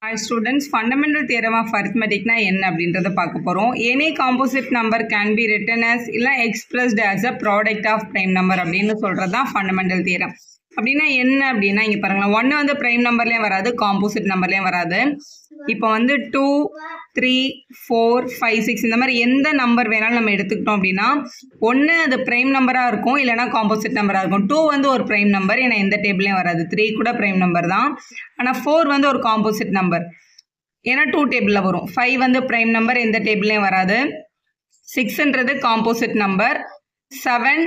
Hi students, fundamental theorem of arithmetic na enna அப்படின்றத பார்க்க போறோம். Any composite number can be written as இல்ல expressed as a product of prime number அப்படினு சொல்றது தான் fundamental theorem. அப்படினா என்ன அப்படினா இங்க பாருங்க 1 வந்து prime numberலயே வராது, composite numberலயே வராது. இப்போ வந்து 2 3 4 5 6 இந்த மாதிரி எந்த நம்பர் வேணாலும் நம்ம எடுத்துக்கிட்டோம் அப்படினா ஒன்னு அது prime நம்பரா இருக்கும் இல்லனா composite நம்பரா இருக்கும். 2 வந்து ஒரு prime நம்பர், ஏனா எந்த டேபிள்லயும் வராது. 3 கூட prime நம்பர் தான். ஆனா 4 வந்து ஒரு composite நம்பர், ஏனா 2 டேபிள்ல வரும். 5 வந்து prime நம்பர், எந்த டேபிள்லயும் வராது. 6ன்றது composite நம்பர், 7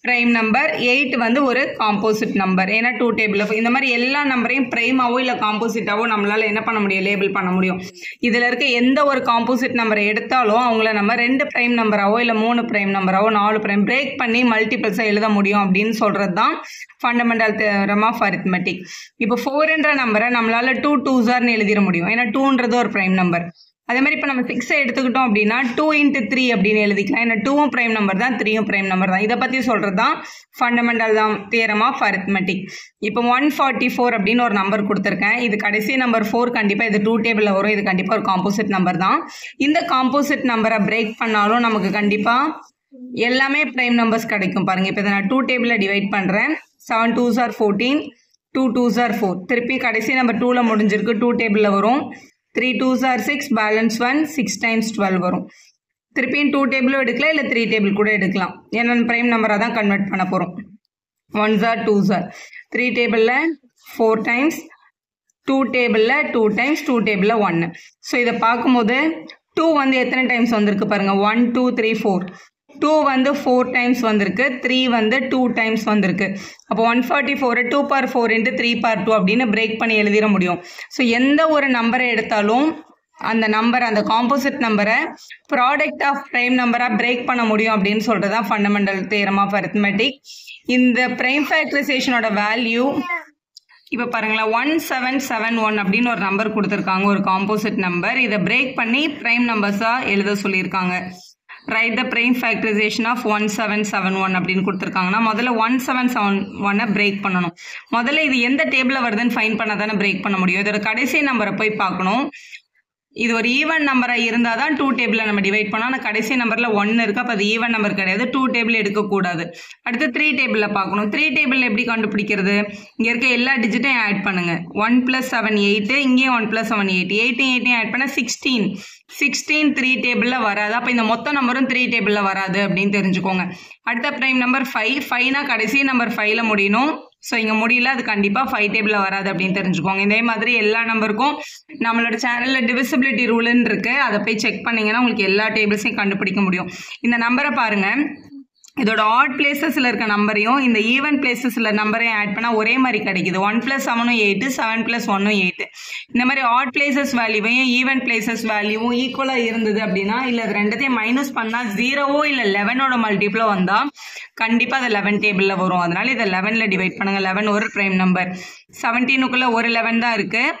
prime நம்பர், 8 வந்து ஒரு composite நம்பர், ஏனா 2 டேபிள்ல. இந்த மாதிரி எல்லா நம்பரையும் பிரைமாவோ இல்ல காம்போசிட்டாவோ நம்மளால என்ன பண்ண முடியும், லேபிள் பண்ண முடியும். இதுல இருக்க எந்த ஒரு காம்போசிட் நம்பரை எடுத்தாலும் அவங்கள நம்ம 2 பிரைம் நம்பராவோ இல்ல 3 பிரைம் நம்பராவோ 4 பிரைம் பிரேக் பண்ணி மல்டிபிள்ஸா எழுத முடியும் அப்படின்னு சொல்றது தான் ஃபண்டமெண்டல் தியரம் ஆஃப் அரித்மெட்டிக். இப்போ 4ன்ற நம்பரை நம்மளால 2 2s ன்னு எழுதிட முடியும், ஏன்னா 2ன்றது ஒரு பிரைம் நம்பர். அதே மாதிரி இப்போ நம்ம 6 எடுத்துக்கிட்டோம் அப்படின்னா 2 × 3 அப்படின்னு எழுதிக்கலாம், ஏன்னா 2ம் பிரைம் நம்பர் தான், 3ம் பிரைம் நம்பர் தான். இதை பற்றி சொல்கிறது தான் ஃபண்டமெண்டல் தியரம் ஆஃப் அரித்மெட்டிக். இப்போ 144 அப்படின்னு ஒரு நம்பர் கொடுத்துருக்கேன். இது கடைசி நம்பர் 4, கண்டிப்பாக இது 2 டேபிளில் வரும். இது கண்டிப்பாக ஒரு காம்போசிட் நம்பர் தான். இந்த காம்போசிட் நம்பரை பிரேக் பண்ணாலும் நமக்கு கண்டிப்பாக எல்லாமே பிரைம் நம்பர்ஸ் கிடைக்கும். பாருங்கள், இப்போ இதை நான் 2 டேபிளில் டிவைட் பண்ணுறேன். 7 2s are 14, 2 2s are 4. திருப்பி கடைசி நம்பர் 2ல் முடிஞ்சிருக்கு, 2 டேபிளில் வரும். 3 2s are 6, பேலன்ஸ் 1, 6 × 12 வரும். திருப்பியும் 2 டேபிளும் எடுக்கலாம், இல்லை 3 டேபிள் கூட எடுக்கலாம், ஏன்னா பிரைம் நம்பராக தான் கன்வெர்ட் பண்ண போகிறோம். 1s are 2s are 3 டேபிளில் 4 டைம்ஸ், 2 டேபிளில் 2 டைம்ஸ், 2 டேபிளில் 1. ஸோ இதை பார்க்கும்போது 2 வந்து எத்தனை டைம்ஸ் வந்திருக்கு பாருங்கள், 1 2 3 4. 2 வந்து 4 டைம்ஸ் வந்திருக்கு, 3 வந்து 2 டைம்ஸ் வந்திருக்கு. அப்போ 144 2/4 × 3/2 அப்படின்னு பிரேக் பண்ணி எழுதிட முடியும். ஸோ எந்த ஒரு நம்பரை எடுத்தாலும் அந்த நம்பர், அந்த காம்போசிட் நம்பரை ப்ராடக்ட் ஆஃப் பிரைம் நம்பராக பிரேக் பண்ண முடியும் அப்படின்னு சொல்கிறது தான் ஃபண்டமெண்டல் தியரம் ஆஃப் அரித்மெட்டிக். இந்த பிரைம் ஃபேக்டரைசேஷனோட வேல்யூ இப்போ பாருங்களேன், 1771 அப்படின்னு ஒரு நம்பர் கொடுத்துருக்காங்க, ஒரு காம்போசிட் நம்பர். இதை பிரேக் பண்ணி பிரைம் நம்பர்ஸாக எழுத சொல்லியிருக்காங்க. Write the prime factorization of 1771 அப்படின்னு கொடுத்துருக்காங்கன்னா முதல்ல 1771 பிரேக் பண்ணணும். முதல்ல இது எந்த டேபிளில் வருதுன்னு ஃபைன் பண்ண தானே பிரேக் பண்ண முடியும். இதோட கடைசி நம்பரை போய் பார்க்கணும். இது ஒரு ஈவன் நம்பராக இருந்தால் தான் 2 டேபிளில் நம்ம டிவைட் பண்ணோம். ஆனால் கடைசி நம்பரில் 1 இருக்குது, அப்போ அது ஈவன் நம்பர் கிடையாது, 2 டேபிள் எடுக்கக்கூடாது. அடுத்து 3 டேபிளில் பார்க்கணும். 3 டேபிளில் எப்படி கண்டுபிடிக்கிறது, இங்கே இருக்க எல்லா டிஜிட்டையும் ஆட் பண்ணுங்கள். 1 + 7 8, இங்கேயும் 1 + 7 8, 8 ஆட் பண்ணால் 16. 16 3 டேபிளில் வராது, அப்போ இந்த மொத்த நம்பரும் 3 டேபிளில் வராது அப்படின்னு தெரிஞ்சுக்கோங்க. அடுத்த பிரைம் நம்பர் 5, 5னா கடைசி நம்பர் 5ல் முடியணும். ஸோ இங்கே முடியல, அது கண்டிப்பாக 5 டேபிளில் வராது அப்படின்னு தெரிஞ்சுக்கோங்க. இதே மாதிரி எல்லா நம்பருக்கும் நம்மளோட சேனலில் டிவிசிபிலிட்டி ரூல்னு இருக்குது, அதை போய் செக் பண்ணிங்கன்னா உங்களுக்கு எல்லா டேபிள்ஸையும் கண்டுபிடிக்க முடியும். இந்த நம்பரை பாருங்கள், இதோட ஆட் பிளேசஸில் இருக்க நம்பரையும் இந்த ஈவன் பிளேசஸில் நம்பரையும் ஆட் பண்ணால் ஒரே மாதிரி கிடைக்குது. 1 + 7 8, 7 + 1 8. இந்த மாதிரி ஆட் பிளேசஸ் வேல்யூவையும் ஈவன் பிளேசஸ் வேல்யூவும் ஈக்குவலாக இருந்தது அப்படின்னா, இல்லை அது ரெண்டத்தையும் மைனஸ் பண்ணால் 0 இல்லை 11ஓட மல்டிப்ளோ வந்தால் கண்டிப்பாக அது 11 டேபிளில் வரும். அதனால இதை 11ல் டிவைட் பண்ணுங்கள். 11 ஒரு பிரைம் நம்பர். 17க்குள்ளே ஒரு 11 தான் இருக்குது,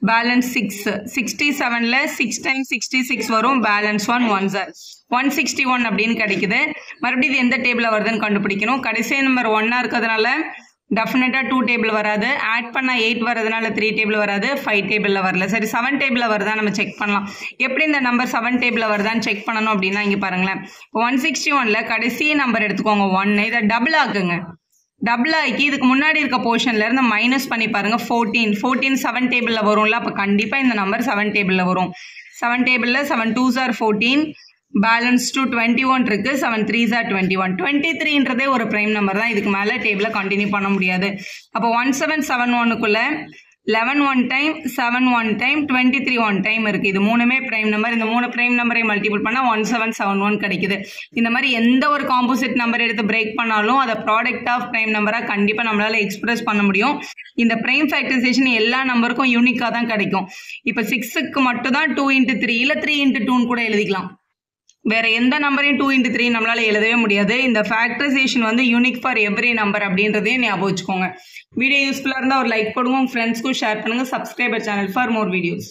பேலன்ஸ் 6. 67ல் 6 × 66 வரும், பேலன்ஸ் 1 1s are 161 அப்படின்னு கிடைக்குது. மறுபடியும் இது எந்த டேபிளில் வருதுன்னு கண்டுபிடிக்கணும். கடைசி நம்பர் 1 இருக்கிறதுனால டெஃபினட்டாக 2 டேபிள் வராது. ஆட் பண்ணால் 8 வரதுனால 3 டேபிள் வராது, 5 டேபிளில் வரல. சரி, 7 டேபிளில் வருதா நம்ம செக் பண்ணலாம். எப்படி இந்த நம்பர் 7 டேபிளில் வருதான்னு செக் பண்ணணும் அப்படின்னா இங்கே பாருங்களேன், இப்போ 161ல் கடைசி நம்பர் எடுத்துக்கோங்க 1, இதை டபுள் ஆக்குங்க. டபுள் ஆக்கி இதுக்கு முன்னாடி இருக்க போர்ஷன்ல இருந்து மைனஸ் பண்ணி பாருங்க. 14 7 டேபிளில் வரும்ல, அப்போ கண்டிப்பாக இந்த நம்பர் 7 டேபிளில் வரும். 7 டேபிளில் 7 2s are 14, பேலன்ஸ் 2 21 இருக்கு, 7 3s are 21. 23ன்றதே ஒரு பிரைம் நம்பர் தான், இதுக்கு மேலே டேபிளை கண்டினியூ பண்ண முடியாது. அப்போ 1771க்குள்ள 11 1 டைம், 7 1 டைம், 23 1 டைம் இருக்குது. இது மூணுமே பிரைம் நம்பர். இந்த 3 பிரைம் நம்பரை மல்டிபிள் பண்ணால் 1771 கிடைக்குது. இந்த மாதிரி எந்த ஒரு காம்போசிட் நம்பர் எடுத்து பிரேக் பண்ணாலும் அதை ப்ராடக்ட் ஆஃப் பிரைம் நம்பராக கண்டிப்பாக நம்மளால் எக்ஸ்பிரஸ் பண்ண முடியும். இந்த பிரைம் ஃபேக்டரைசேஷன் எல்லா நம்பருக்கும் யூனிக்காக தான் கிடைக்கும். இப்போ 6க்கு மட்டும் தான் 2 × 3 இல்லை 3 × 2ன்னு கூட எழுதிக்கலாம். வேற எந்த நம்பரையும் 2 × 3 நம்மளால எழுதவே முடியாது. இந்த ஃபேக்டரைசேஷன் வந்து யூனிக் ஃபார் எவ்ரி நம்பர் அப்படின்றதையும் ஞாபகம் வச்சுக்கோங்க. வீடியோ யூஸ்ஃபுல்லாக இருந்தால் ஒரு லைக் போடுங்க, உங்கள் ஃப்ரெண்ட்ஸ்க்கும் ஷேர் பண்ணுங்கள். Subscriber channel for more videos.